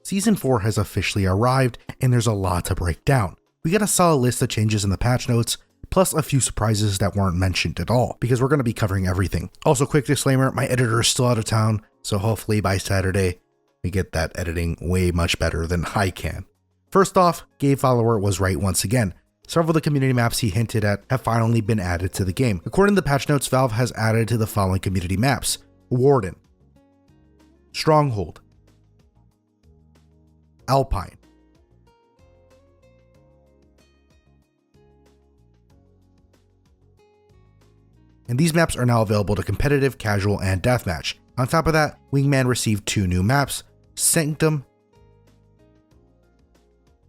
Season 4 has officially arrived, and there's a lot to break down. We got a solid list of changes in the patch notes, plus a few surprises that weren't mentioned at all, because we're going to be covering everything. Also, quick disclaimer, my editor is still out of town, so hopefully by Saturday, we get that editing way much better than I can. First off, Gabe Follower was right once again. Several of the community maps he hinted at have finally been added to the game. According to the patch notes, Valve has added to the following community maps: Warden, Stronghold, Alpine, and these maps are now available to competitive, casual, and deathmatch. On top of that, Wingman received 2 new maps: Sanctum,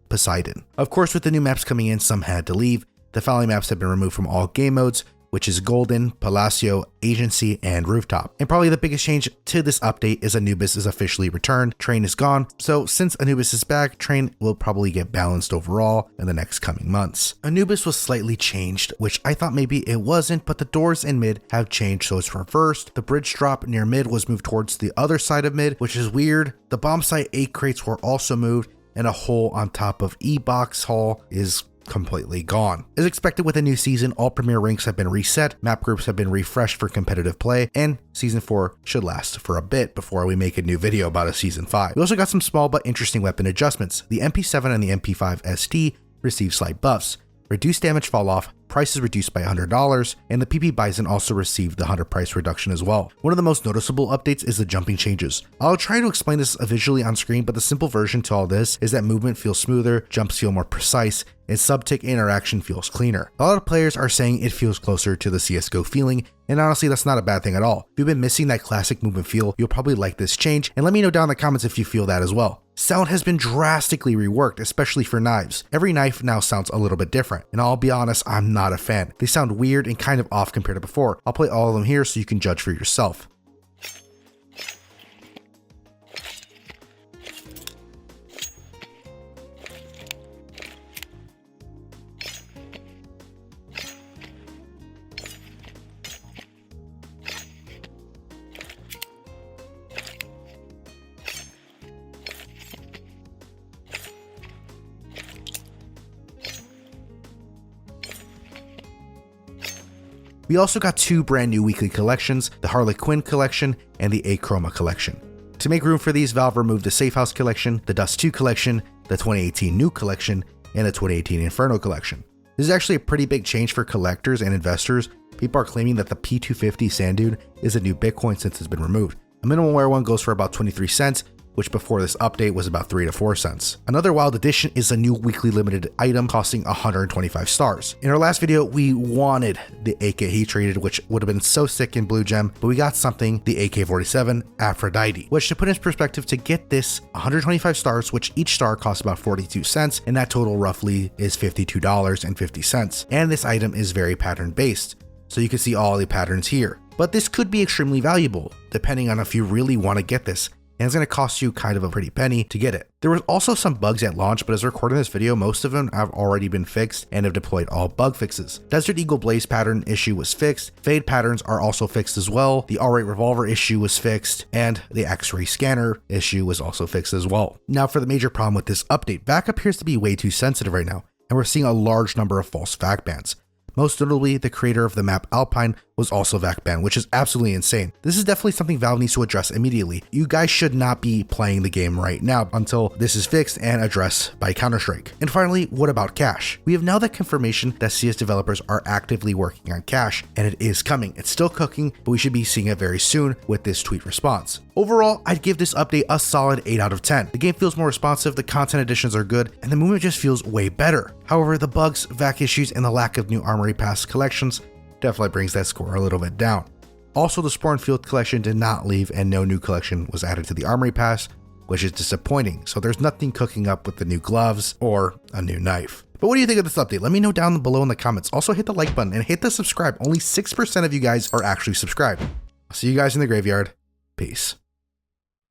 Poseidon. Of course, with the new maps coming in, some had to leave. The following maps have been removed from all game modes, which is Golden, Palacio, Agency, and Rooftop. And probably the biggest change to this update is Anubis is officially returned. Train is gone, so since Anubis is back, Train will probably get balanced overall in the next coming months. Anubis was slightly changed, which I thought maybe it wasn't, but the doors in mid have changed, so it's reversed. The bridge drop near mid was moved towards the other side of mid, which is weird. The bomb site 8 crates were also moved, and a hole on top of E-Box Hall is completely gone. As expected with a new season, all premier ranks have been reset, map groups have been refreshed for competitive play, and Season 4 should last for a bit before we make a new video about a Season 5. We also got some small but interesting weapon adjustments. The MP7 and the MP5 ST received slight buffs. Reduced damage fall off, prices reduced by $100, and the PP Bison also received the 100 price reduction as well. One of the most noticeable updates is the jumping changes. I'll try to explain this visually on screen, but the simple version to all this is that movement feels smoother, jumps feel more precise, and sub-tick interaction feels cleaner. A lot of players are saying it feels closer to the CSGO feeling, and honestly that's not a bad thing at all. If you've been missing that classic movement feel, you'll probably like this change, and let me know down in the comments if you feel that as well. Sound has been drastically reworked, especially for knives. Every knife now sounds a little bit different, and I'll be honest, I'm not a fan. They sound weird and kind of off compared to before. I'll play all of them here so you can judge for yourself. We also got 2 brand new weekly collections, the Harley Quinn collection and the Achroma collection. To make room for these, Valve removed the Safe House collection, the Dust 2 collection, the 2018 New collection, and the 2018 Inferno collection. This is actually a pretty big change for collectors and investors. People are claiming that the P250 Sand Dune is a new Bitcoin since it's been removed. A minimal wear one goes for about 23 cents, which before this update was about 3 to 4 cents. Another wild addition is a new weekly limited item costing 125 stars. In our last video, we wanted the AK heat treated, which would have been so sick in Blue Gem, but we got something, the AK-47 Aphrodite, which to put in perspective, to get this 125 stars, which each star costs about 42 cents, and that total roughly is $52.50. And this item is very pattern based, so you can see all the patterns here. But this could be extremely valuable, depending on if you really want to get this, and it's going to cost you kind of a pretty penny to get it. There was also some bugs at launch, but as recording this video, most of them have already been fixed and have deployed all bug fixes. Desert Eagle Blaze pattern issue was fixed, Fade patterns are also fixed as well, the R8 Revolver issue was fixed, and the X-Ray Scanner issue was also fixed as well. Now for the major problem with this update, VAC appears to be way too sensitive right now, and we're seeing a large number of false VAC bans. Most notably, the creator of the map Alpine was also VAC banned, which is absolutely insane. This is definitely something Valve needs to address immediately. You guys should not be playing the game right now until this is fixed and addressed by Counter-Strike. And finally, what about cache? We have now the confirmation that CS developers are actively working on cache, and it is coming. It's still cooking, but we should be seeing it very soon with this tweet response. Overall, I'd give this update a solid 8 out of 10. The game feels more responsive, the content additions are good, and the movement just feels way better. However, the bugs, VAC issues, and the lack of new Armory Pass collections definitely brings that score a little bit down. Also, the Spore and Field collection did not leave, and no new collection was added to the Armory Pass, which is disappointing. So there's nothing cooking up with the new gloves or a new knife. But what do you think of this update? Let me know down below in the comments. Also hit the like button and hit the subscribe. Only 6% of you guys are actually subscribed. I'll see you guys in the graveyard. Peace.